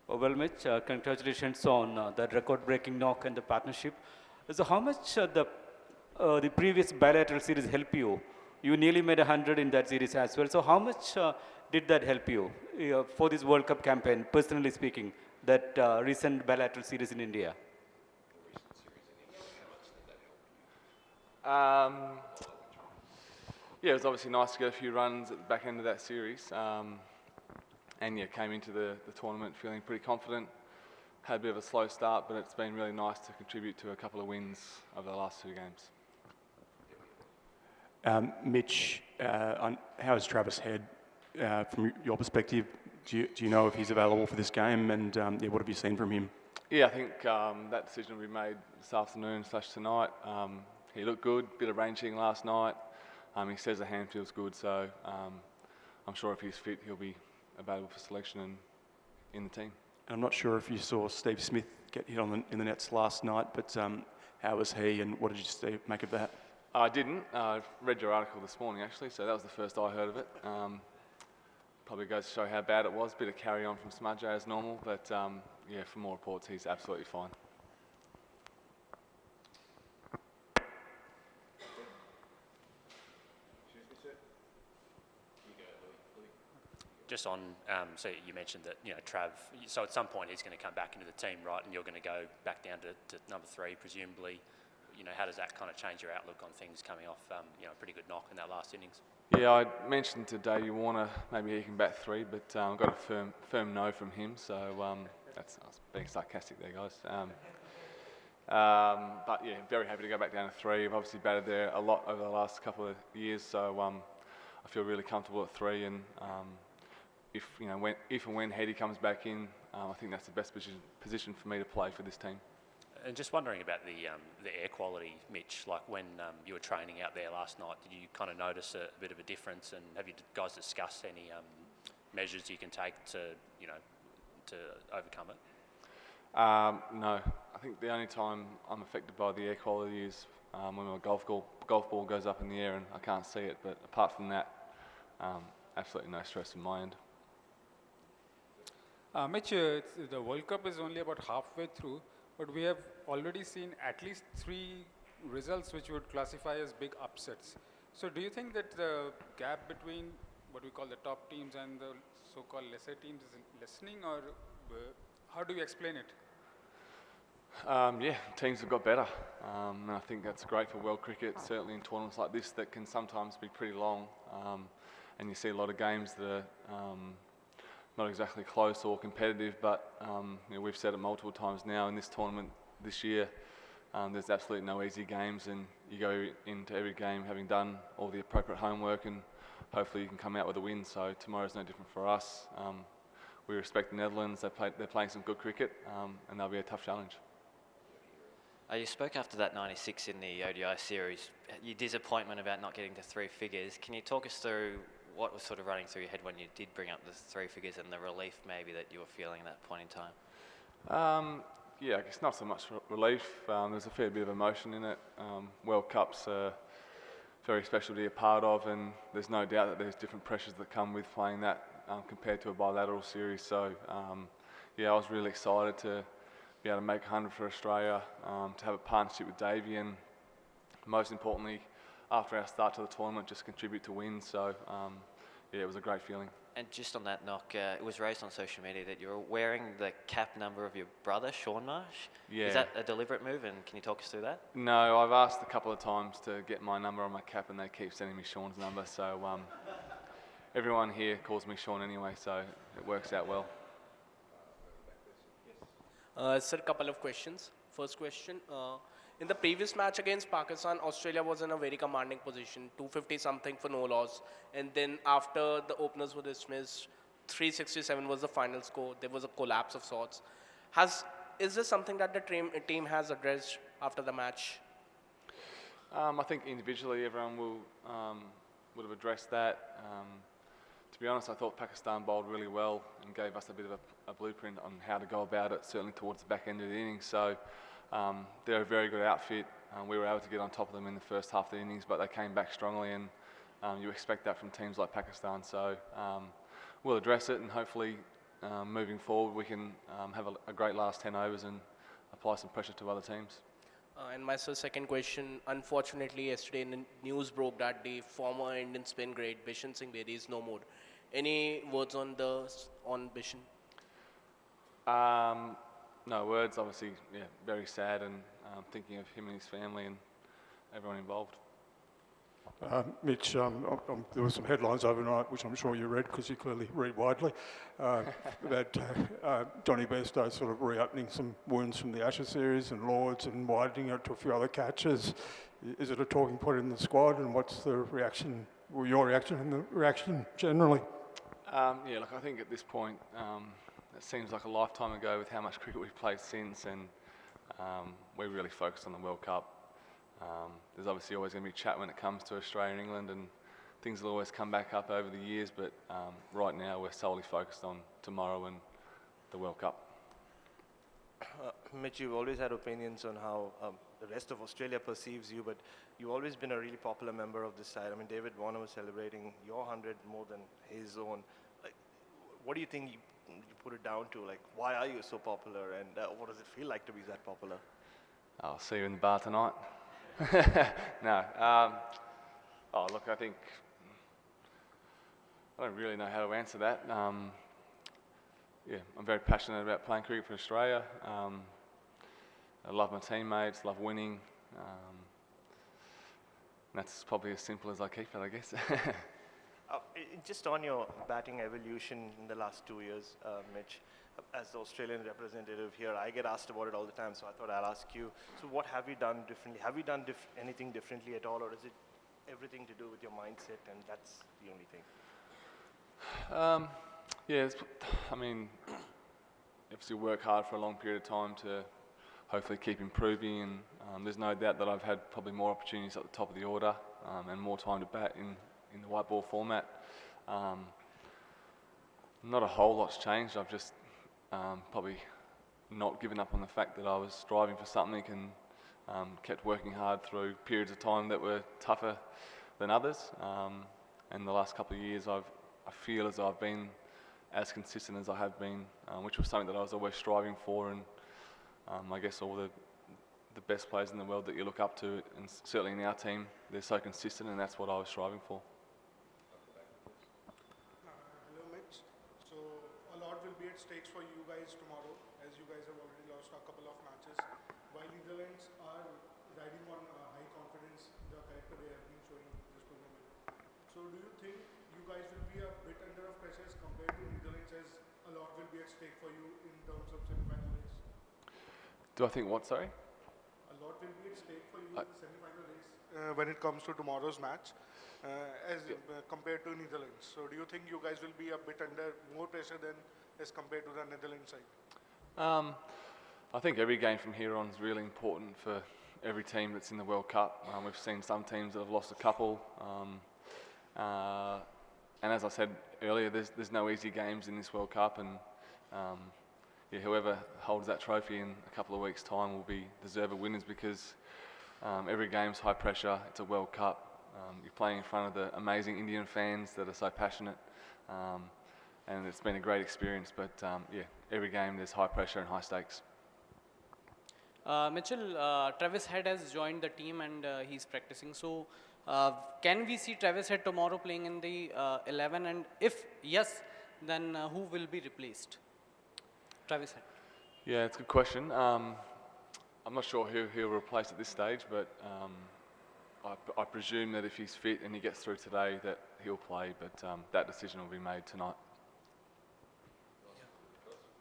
Well, Mitch, congratulations on that record-breaking knock and the partnership. So, how much the previous bilateral series help you? You nearly made 100 in that series as well. So, how much did that help you for this World Cup campaign, personally speaking, that recent bilateral series in India? Yeah, it was obviously nice to get a few runs at the back end of that series. And yeah, came into the tournament feeling pretty confident. Had a bit of a slow start, but it's been really nice to contribute to a couple of wins over the last 2 games. Mitch, how is Travis Head from your perspective? Do you know if he's available for this game, and yeah, what have you seen from him? Yeah, I think that decision will be made this afternoon/tonight. He looked good, bit of ranging last night. He says the hand feels good, so I'm sure if he's fit, he'll be available for selection and in the team. And I'm not sure if you saw Steve Smith get hit in the nets last night, but how was he, and what did you make of that? I didn't. I read your article this morning, actually, so that was the first I heard of it. Probably goes to show how bad it was. Bit of carry on from Smudge as normal, but yeah, from all reports, he's absolutely fine. Just on, so you mentioned that, Trav, so at some point he's going to come back into the team, right, and you're going to go back down to number 3, presumably. How does that kind of change your outlook on things coming off, a pretty good knock in that last innings? Yeah, I mentioned to Davey Warner maybe he can bat 3, but I've got a firm no from him, so I was being sarcastic there, guys. But yeah, very happy to go back down to 3. I've obviously batted there a lot over the last couple of years, so I feel really comfortable at 3, and if and when Heady comes back in, I think that's the best position for me to play for this team. And just wondering about the air quality, Mitch, like when you were training out there last night, did you kind of notice a bit of a difference, and have you guys discussed any measures you can take to overcome it? No, I think the only time I'm affected by the air quality is when my golf ball goes up in the air and I can't see it, but apart from that, absolutely no stress from my end. Mitch, the World Cup is only about halfway through, but we have already seen at least 3 results which would classify as big upsets. So do you think that the gap between what we call the top teams and the so-called lesser teams is lessening, or how do you explain it? Yeah, teams have got better, and I think that's great for world cricket, certainly in tournaments like this that can sometimes be pretty long, and you see a lot of games that are not exactly close or competitive, but we've said it multiple times now in this tournament this year, there's absolutely no easy games, and you go into every game having done all the appropriate homework, and hopefully you can come out with a win. So tomorrow's no different for us. We respect the Netherlands. They're playing some good cricket, and they'll be a tough challenge. You spoke after that 96 in the ODI series, your disappointment about not getting to 3 figures. Can you talk us through what was sort of running through your head when you did bring up the 3 figures, and the relief maybe that you were feeling at that point in time? Yeah, I guess not so much relief. There's a fair bit of emotion in it. World Cups are very special to be a part of, and there's no doubt that there's different pressures that come with playing that compared to a bilateral series. So yeah, I was really excited to be able to make 100 for Australia, to have a partnership with Davey, and most importantly, after our start to the tournament, just contribute to wins. So yeah, it was a great feeling. And just on that knock, it was raised on social media that you were wearing the cap number of your brother, Sean Marsh. Yeah. Is that a deliberate move, and can you talk us through that? No, I've asked a couple of times to get my number on my cap, and they keep sending me Sean's number. So everyone here calls me Sean anyway, so it works out well. Sir, a couple of questions. First question, in the previous match against Pakistan, Australia was in a very commanding position, 250 something for no loss, and then after the openers were dismissed, 367 was the final score. There was a collapse of sorts. Is this something that the team has addressed after the match? I think individually everyone would have addressed that. To be honest, I thought Pakistan bowled really well and gave us a bit of a blueprint on how to go about it, certainly towards the back end of the innings. So they're a very good outfit. We were able to get on top of them in the first half of the innings, but they came back strongly, and you expect that from teams like Pakistan. So we'll address it, and hopefully moving forward we can have a great last 10 overs and apply some pressure to other teams. And my second question, unfortunately yesterday in the news broke that the former Indian spin great Bishan Singh Bedi is no more. Any words on Bishan? No words, obviously, yeah, very sad, and thinking of him and his family and everyone involved. Mitch, there were some headlines overnight, which I'm sure you read because you clearly read widely, about Johnny Bairstow sort of reopening some wounds from the Ashes series and Lords and widening it to a few other catches. Is it a talking point in the squad, and what's the reaction, or your reaction and the reaction generally? Yeah, look, I think at this point, it seems like a lifetime ago with how much cricket we've played since, and we're really focused on the World Cup. There's obviously always going to be chat when it comes to Australia and England, and things will always come back up over the years, but right now we're solely focused on tomorrow and the World Cup. Mitch, you've always had opinions on how the rest of Australia perceives you, but you've always been a really popular member of this side. I mean, David Warner was celebrating your 100 more than his own. Like, what do you think you put it down to? Like, why are you so popular, and what does it feel like to be that popular? I'll see you in the bar tonight. No. Oh, look, I think I don't really know how to answer that. Yeah, I'm very passionate about playing cricket for Australia. I love my teammates, love winning. That's probably as simple as I keep it, I guess. Just on your batting evolution in the last 2 years, Mitch, as the Australian representative here, I get asked about it all the time, so I thought I'll ask you. So what have you done differently? Have you done anything differently at all, or is it everything to do with your mindset and that's the only thing? Yeah, I mean, you have to work hard for a long period of time to hopefully keep improving, and there's no doubt that I've had probably more opportunities at the top of the order and more time to bat in the white ball format. Not a whole lot's changed. I've just probably not given up on the fact that I was striving for something and kept working hard through periods of time that were tougher than others. And the last couple of years I feel as though I've been as consistent as I have been, which was something that I was always striving for, and I guess all the best players in the world that you look up to, and certainly in our team, they're so consistent, and that's what I was striving for. Hello Mitch. So a lot will be at stakes for you guys tomorrow, as you guys have already lost a couple of matches, while Netherlands are riding on high confidence, the character they have been showing this tournament. So do you think you guys will be a bit under of pressures compared to Netherlands, as a lot will be at stake for you in terms of semi-final race? Do I think what, sorry? A lot will be at stake for you in the semi-final race when it comes to tomorrow's match, compared to Netherlands. So do you think you guys will be a bit under more pressure than as compared to the Netherlands side? I think every game from here on is really important for every team that's in the World Cup. We've seen some teams that have lost a couple, and as I said earlier, there's no easy games in this World Cup, and yeah, whoever holds that trophy in a couple of weeks' time will be deserved winners, because every game's high pressure. It's a World Cup. You're playing in front of the amazing Indian fans that are so passionate, and it's been a great experience. But yeah, every game there's high pressure and high stakes. Mitchell, Travis Head has joined the team and he's practicing. So can we see Travis Head tomorrow playing in the 11? And if yes, then who will be replaced? Travis Head. Yeah, it's a good question. I'm not sure who he'll replace at this stage, but I presume that if he's fit and he gets through today, that he'll play. But that decision will be made tonight.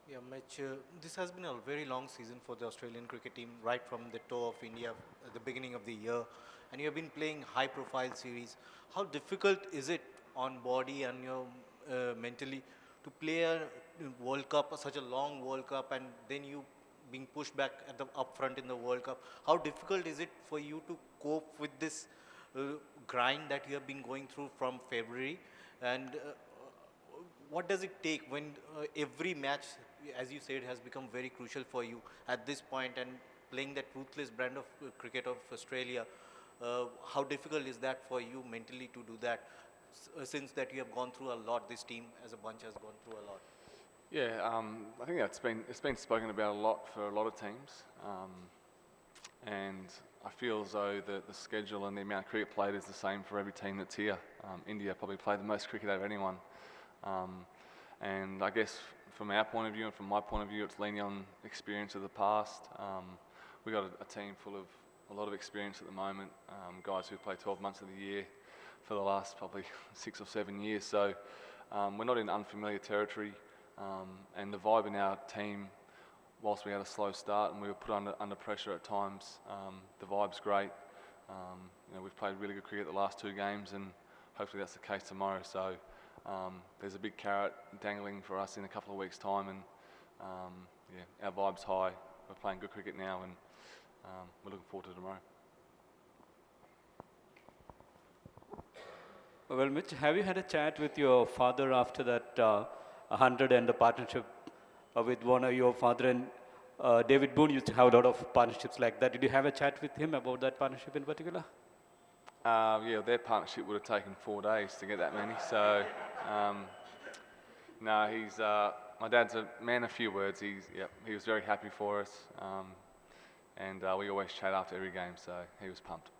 Yeah, Mitch, this has been a very long season for the Australian cricket team, right from the tour of India at the beginning of the year, and you have been playing high-profile series. How difficult is it on body and your mentally to play a World Cup, such a long World Cup, and then you being pushed back at the upfront in the World Cup? How difficult is it for you to cope with this grind that you have been going through from February, and what does it take when every match, as you said, has become very crucial for you at this point, and playing that ruthless brand of cricket of Australia? How difficult is that for you mentally to do that, since that you have gone through a lot, this team as a bunch has gone through a lot? Yeah, I think it's been spoken about a lot for a lot of teams, and I feel as though the schedule and the amount of cricket played is the same for every team that's here. India probably played the most cricket out of anyone, and I guess from our point of view and from my point of view, it's leaning on experience of the past. We got a team full of a lot of experience at the moment, guys who play 12 months of the year for the last probably 6 or 7 years. So we're not in unfamiliar territory, and the vibe in our team, whilst we had a slow start and we were put under pressure at times, the vibe's great. We've played really good cricket the last 2 games, and hopefully that's the case tomorrow. So there's a big carrot dangling for us in a couple of weeks' time, and our vibe's high. We're playing good cricket now, and we're looking forward to tomorrow. Well, Mitch, have you had a chat with your father after that 100 and the partnership with your father and David Boone used to have a lot of partnerships like that. Did you have a chat with him about that partnership in particular? Their partnership would have taken 4 days to get that many. So, no, he's my dad's a man of few words. He was very happy for us, and we always chat after every game. So he was pumped.